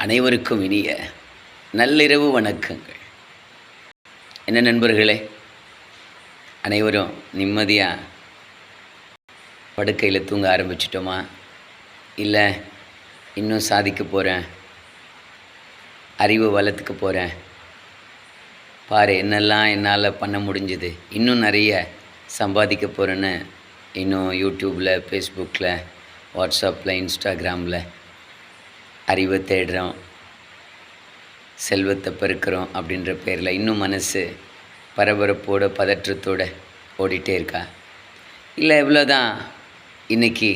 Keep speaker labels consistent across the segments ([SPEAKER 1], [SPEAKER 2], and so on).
[SPEAKER 1] அனைவருக்கும் இனிய நள்ளிரவு வணக்கங்கள். என்ன நண்பர்களே, அனைவரும் நிம்மதியாக படுக்கையில் தூங்க ஆரம்பிச்சிட்டோமா? இல்லை இன்னும் சாதிக்க போகிறேன், அறிவு வளர்த்துக்க போகிறேன், பாரு என்னெல்லாம் என்னால் பண்ண முடிஞ்சுது, இன்னும் நிறைய சம்பாதிக்க போகிறேன்னு இன்னும் யூடியூப்பில், ஃபேஸ்புக்கில், வாட்ஸ்அப்பில், இன்ஸ்டாகிராமில் அறிவை தேடுறோம், செல்வத்தை பெருக்கிறோம் அப்படின்ற பேரில் இன்னும் மனசு பரபரப்போடு பதற்றத்தோடு ஓடிட்டே இருக்கா? இல்லை இவ்வளோதான் இன்றைக்கி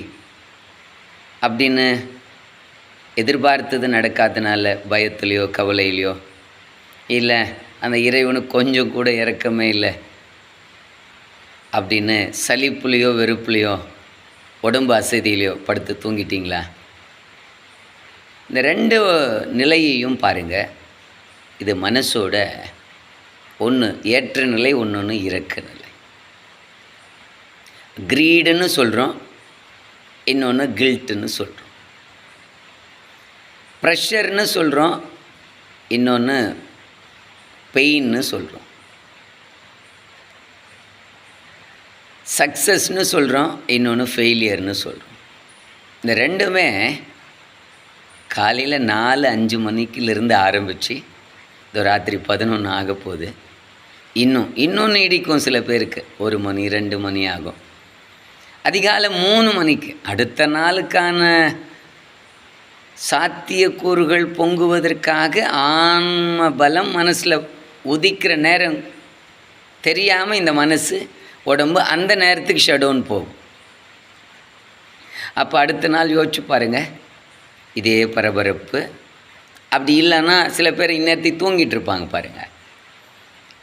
[SPEAKER 1] அப்படின்னு எதிர்பார்த்தது நடக்காதனால பயத்துலையோ கவலையிலையோ, இல்லை அந்த இறைவனுக்கு கொஞ்சம் கூட இரக்கமே இல்லை அப்படின்னு சலிப்புலையோ வெறுப்புலையோ உடம்பு அசதியிலையோ படுத்து தூங்கிட்டீங்களா? இந்த ரெண்டு நிலையையும் பாருங்கள். இது மனசோட ஒன்று ஏற்ற நிலை, ஒன்று இறக்க நிலை. க்ரீடுன்னு சொல்கிறோம், இன்னொன்று கில்ட்டுன்னு சொல்கிறோம். ப்ரெஷர்னு சொல்கிறோம், இன்னொன்று பெயின்னு சொல்கிறோம். சக்ஸஸ்னு சொல்கிறோம், இன்னொன்று ஃபெயிலியர்னு சொல்கிறோம். இந்த ரெண்டுமே காலையில் 4-5 மணிக்கிலிருந்து ஆரம்பித்து இந்த ராத்திரி 11 ஆக போகுது. இன்னும் நீடிக்கும். சில பேருக்கு 1 மணி 2 மணி ஆகும். அதிகாலை 3 மணிக்கு அடுத்த நாளுக்கான சாத்தியக்கூறுகள் பொங்குவதற்காக ஆன்ம பலம் மனசில் உதிக்கிற நேரம் தெரியாமல் இந்த மனசு உடம்பு அந்த நேரத்துக்கு ஷடவுன் போகும். அப்போ அடுத்த நாள் யோசிச்சு பாருங்கள், இதே பரபரப்பு. அப்படி இல்லைன்னா சில பேர் இந்நேரத்துக்கு தூங்கிட்டு இருப்பாங்க பாருங்கள்,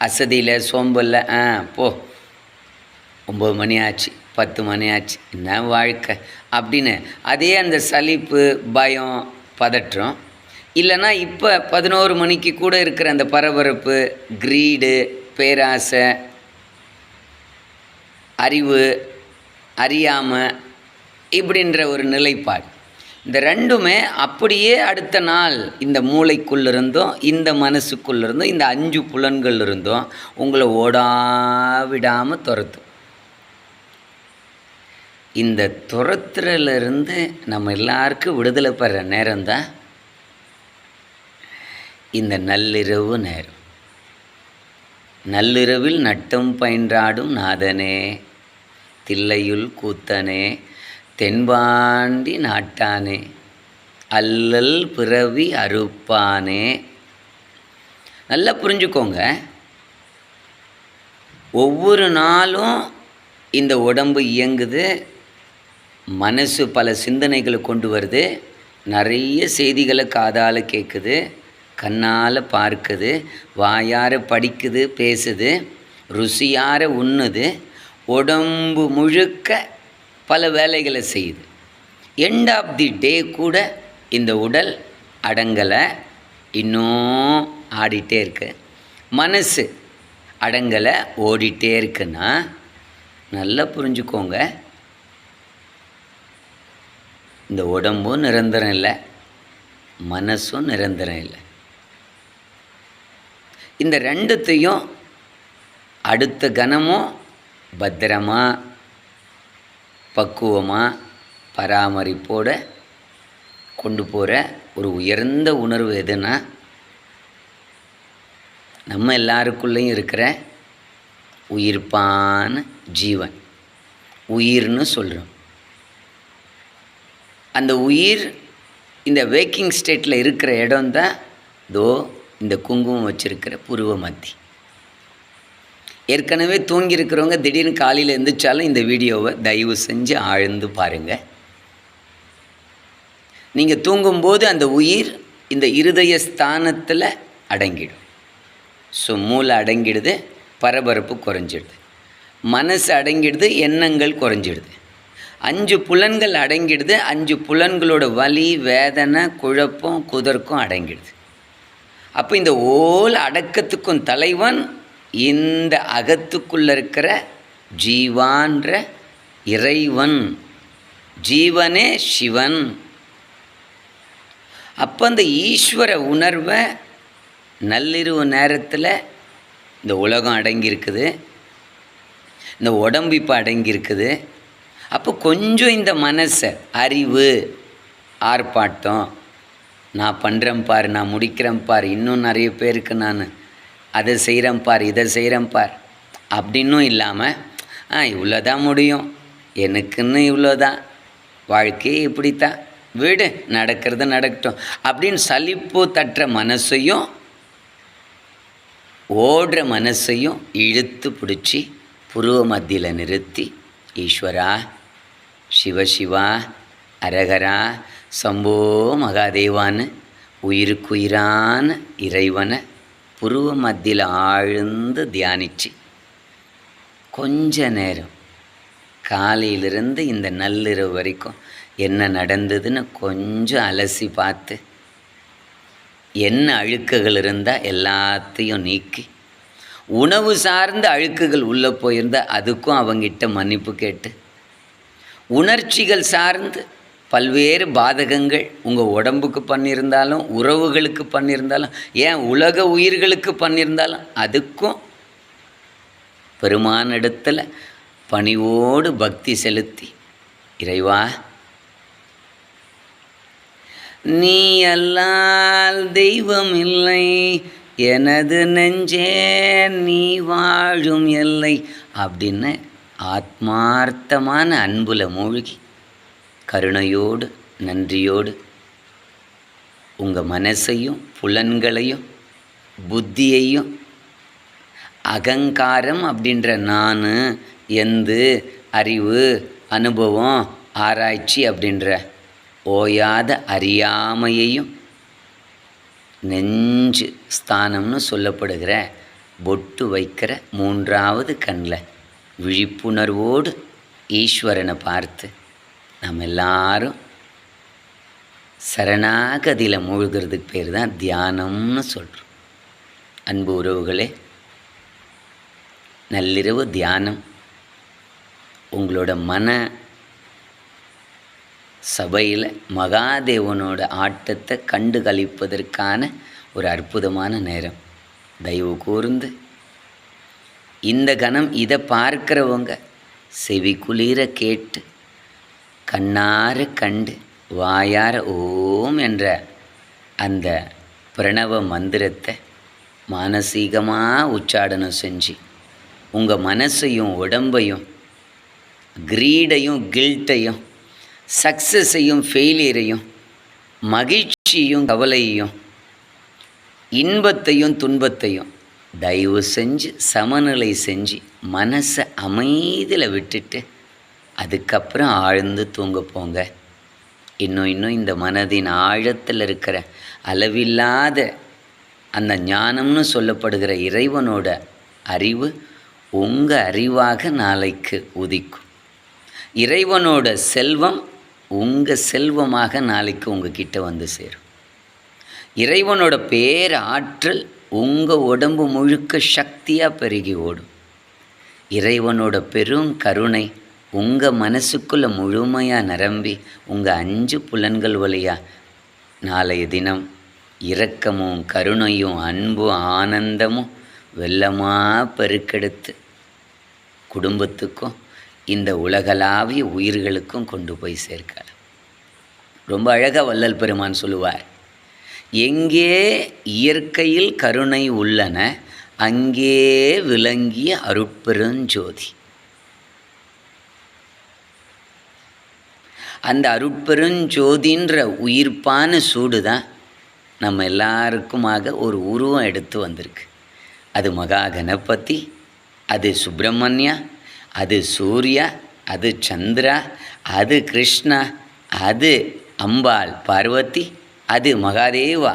[SPEAKER 1] அசதியில் சோம்பலில். போ 9 மணி ஆச்சு, 10 மணி ஆச்சு, என்ன வாழ்க்கை அப்படின்னு அதே அந்த சலிப்பு, பயம், பதற்றம். இல்லைன்னா இப்போ 11 மணிக்கு கூட இருக்கிற அந்த பரபரப்பு, கிரீடு, பேராசை, அறிவு, அறியாமல் இப்படின்ற ஒரு நிலைப்பாடு. இந்த ரெண்டுமே அப்படியே அடுத்த நாள் இந்த மூளைக்குள்ளிருந்தும் இந்த மனசுக்குள்ளிருந்தும் இந்த 5 புலன்கள் இருந்தும் உங்களை ஓடாவிடாமல் துரத்தும். இந்த துரத்துறதுலேருந்து நம்ம எல்லாருக்கும் விடுதலை பெற நேரம்தான் இந்த நள்ளிரவு நேரம். நள்ளிரவில் நட்டம் பயின்றாடும் நாதனே, தில்லையுள் கூத்தனே, தென்பாண்டி நாட்டானே, அல்லல் பிறவி அறுப்பானே. நல்லா புரிஞ்சுக்கோங்க. ஒவ்வொரு நாளும் இந்த உடம்பு இயங்குது, மனசு பல சிந்தனைகளை கொண்டு வருது, நிறைய செய்திகளை காதால் கேட்குது, கண்ணால் பார்க்குது, வாயார படிக்குது, பேசுது, ருசியார உண்ணுது, உடம்பு முழுக்க பல வேலைகளை செய்யுது. எண்ட் ஆஃப் தி டே கூட இந்த உடல் அடங்கலை, இன்னும் ஆடிட்டே இருக்கு. மனசு அடங்கலை, ஓடிட்டே இருக்குன்னா நல்லா புரிஞ்சுக்கோங்க, இந்த உடம்பும் நிரந்தரம் இல்லை, மனசும் நிரந்தரம் இல்லை. இந்த ரெண்டுத்தையும் அடுத்த கணமும் பத்திரமாக பக்குவமாக பராமரிப்போடு கொண்டு போகிற ஒரு உயர்ந்த உணர்வு எதுனா, நம்ம எல்லாருக்குள்ளேயும் இருக்கிற உயிர்ப்பான ஜீவன், உயிர்னு சொல்கிறோம். அந்த உயிர் இந்த வேக்கிங் ஸ்டேட்டில் இருக்கிற இடம்தான் தோ இந்த குங்குமம் வச்சுருக்கிற புருவ மத்தி. ஏற்கனவே தூங்கியிருக்கிறவங்க திடீர்னு காலையில் எழுந்திரிச்சாலும் இந்த வீடியோவை தயவு செஞ்சு ஆழ்ந்து பாருங்கள். நீங்கள் தூங்கும்போது அந்த உயிர் இந்த இருதய ஸ்தானத்தில் அடங்கிடும். ஸோ மூளை அடங்கிடுது, பரபரப்பு குறைஞ்சிடுது, மனசு அடங்கிடுது, எண்ணங்கள் குறைஞ்சிடுது, 5 புலன்கள் அடங்கிடுது, 5 புலன்களோட வலி, வேதனை, குழப்பம், குதர்க்கம் அடங்கிடுது. அப்போ இந்த ஓல் அடக்கத்துக்கும் தலைவன் இந்த அகத்துக்குள்ளே இருக்கிற ஜீவான்ற இறைவன். ஜீவனே சிவன். அப்போ அந்த ஈஸ்வர உணர்வை நள்ளிரவு நேரத்தில் இந்த உலகம் அடங்கியிருக்குது, இந்த உடம்பு இப்போ அடங்கியிருக்குது. அப்போ கொஞ்சம் இந்த மனசை, அறிவு, ஆர்ப்பாட்டம், நான் பண்ணுறேன் பார், நான் முடிக்கிறேன் பார், இன்னும் நிறைய பேருக்கு நான் அதை செய்கிறேன் பார், இதை செய்கிறேன் பார் அப்படின்னும் இல்லாமல், இவ்வளோதான் முடியும், எனக்குன்னு இவ்வளோதான், வாழ்க்கையே இப்படித்தான், வீடு நடக்கிறது நடக்கட்டும் அப்படின்னு சலிப்பு தட்டுற மனசையும் ஓடுற மனசையும் இழுத்து பிடிச்சி புருவ மத்தியில் நிறுத்தி, ஈஸ்வரா, சிவசிவா, அரகரா, சம்போ மகாதேவான்னு உயிருக்குயிரான இறைவனை புருவ மத்தியில் ஆழ்ந்து தியானித்து கொஞ்ச நேரம் காலையிலிருந்து இந்த நள்ளிரவு வரைக்கும் என்ன நடந்ததுன்னு கொஞ்சம் அலசி பார்த்து, என்ன அழுக்குகள் இருந்தால் எல்லாத்தையும் நீக்கி, உணவு சார்ந்த அழுக்குகள் உள்ளே போயிருந்தால் அதுக்கும் அவங்கிட்ட மன்னிப்பு கேட்டு, உணர்ச்சிகள் சார்ந்து பல்வேறு பாதகங்கள் உங்கள் உடம்புக்கு பண்ணியிருந்தாலும், உறவுகளுக்கு பண்ணியிருந்தாலும், ஏன் உலக உயிர்களுக்கு பண்ணியிருந்தாலும் அதுக்கும் பெருமானிடத்தில் பணிவோடு பக்தி செலுத்தி, இறைவா, நீ அல்லால் தெய்வம் இல்லை, எனது நெஞ்சே நீ வாழும் எல்லை அப்படின்னு ஆத்மார்த்தமான அன்புல மூழ்கி கருணையோடு நன்றியோடு உங்கள் மனசையும் புலன்களையும் புத்தியையும் அகங்காரம் அப்படின்ற நான், எந்து, அறிவு, அனுபவம், ஆராய்ச்சி அப்படின்ற ஓயாத அறியாமையையும் நெஞ்சு ஸ்தானம்னு சொல்லப்படுகிற பொட்டு வைக்கிற மூன்றாவது கண்ணில் விழிப்புணர்வோடு ஈஸ்வரனை பார்த்து நம்ம எல்லாரும் சரணாகதியில் மூழ்கிறதுக்கு பேர் தான் தியானம்னு சொல்கிறோம். அன்பு உறவுகளே, நள்ளிரவு தியானம் உங்களோட மன சபையில் மகாதேவனோட ஆட்டத்தை கண்டு கழிப்பதற்கான ஒரு அற்புதமான நேரம். தயவு கூர்ந்து இந்த கணம் இதை பார்க்கிறவங்க செவி குளிர கேட்டு கண்ணார கண்டு வாயார ஓம் என்ற அந்த பிரணவ மந்திரத்தை மானசீகமாக உச்சாடனம் செஞ்சு உங்கள் மனசையும் உடம்பையும் கிரீடையும் கில்ட்டையும் சக்ஸஸையும் ஃபெயிலியரையும் மகிழ்ச்சியும் கவலையையும் இன்பத்தையும் துன்பத்தையும் தயவு செஞ்சு சமநிலை செஞ்சு மனசை அமைதியில் விட்டுட்டு அதுக்கப்புறம் ஆழ்ந்து தூங்க போங்க. இன்னும் இந்த மனதின் ஆழத்தில் இருக்கிற அளவில்லாத அந்த ஞானம்னு சொல்லப்படுகிற இறைவனோட அறிவு உங்கள் அறிவாக நாளைக்கு உதிக்கும். இறைவனோட செல்வம் உங்கள் செல்வமாக நாளைக்கு உங்ககிட்ட வந்து சேரும். இறைவனோட பேராற்றல் உங்கள் உடம்பு முழுக்க சக்தியாக பெருகி ஓடும். இறைவனோட பெரும் கருணை உங்கள் மனசுக்குள்ளே முழுமையாக நிரம்பி உங்கள் 5 புலன்கள் வழியாக நாளைய தினம் இரக்கமும் கருணையும் அன்பும் ஆனந்தமும் வெள்ளமாக பெருக்கெடுத்து குடும்பத்துக்கும் இந்த உலகளாவிய உயிர்களுக்கும் கொண்டு போய் சேர்க்கலாம். ரொம்ப அழகாக வள்ளல் பெருமான் சொல்லுவார், எங்கே இயற்கையில் கருணை உள்ளன அங்கே விளங்கிய அருட்பெருஞ்சோதி. அந்த அருட்பெருஞ்சோதின்ற உயிர்ப்பான சூடு தான் நம்ம எல்லாருக்குமாக ஒரு உருவம் எடுத்து வந்திருக்கு. அது மகா கணபதி, அது சுப்பிரமணியா, அது சூர்யா, அது சந்திரா, அது கிருஷ்ணா, அது அம்பாள் பார்வதி, அது மகாதேவா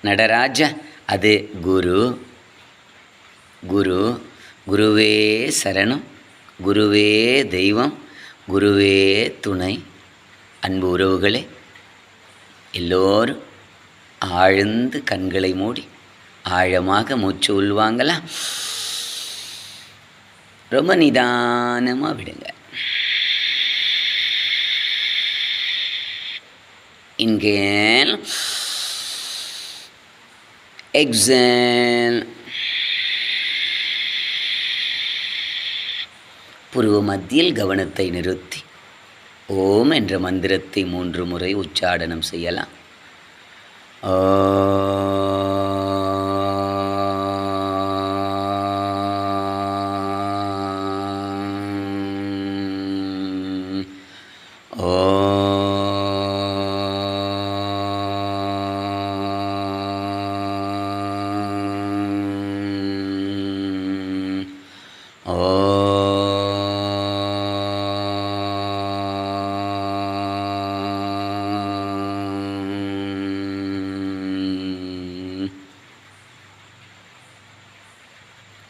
[SPEAKER 1] நடராஜா, அது குரு. குரு குருவே சரணம், குருவே தெய்வம், குருவே துணை. அன்பு உறவுகளே, எல்லோரும் ஆழ்ந்து கண்களை மூடி ஆழமாக மூச்சு உள்வாங்கலாம். ரொம்ப நிதானமாக விடுங்க. இன்கேல் எக்ஸேல். புருவ மத்தியில் கவனத்தை நிறுத்தி ஓம் என்ற மந்திரத்தை 3 முறை உச்சாடனம் செய்யலாம்.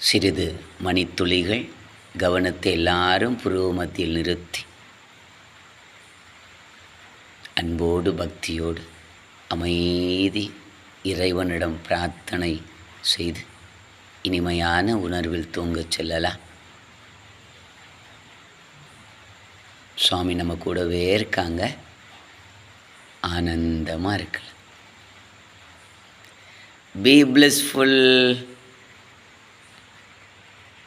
[SPEAKER 1] சிறிது மணித்துளிகள் கவனத்தை எல்லாரும் புருவ மத்தியில் நிறுத்தி அன்போடு பக்தியோடு அமைதி இறைவனிடம் பிரார்த்தனை செய்து இனிமையான உணர்வில் தூங்கச் செல்லலாம். சுவாமி நம்ம கூடவே இருக்காங்க, ஆனந்தமாக இருக்கலாம். Be blissful.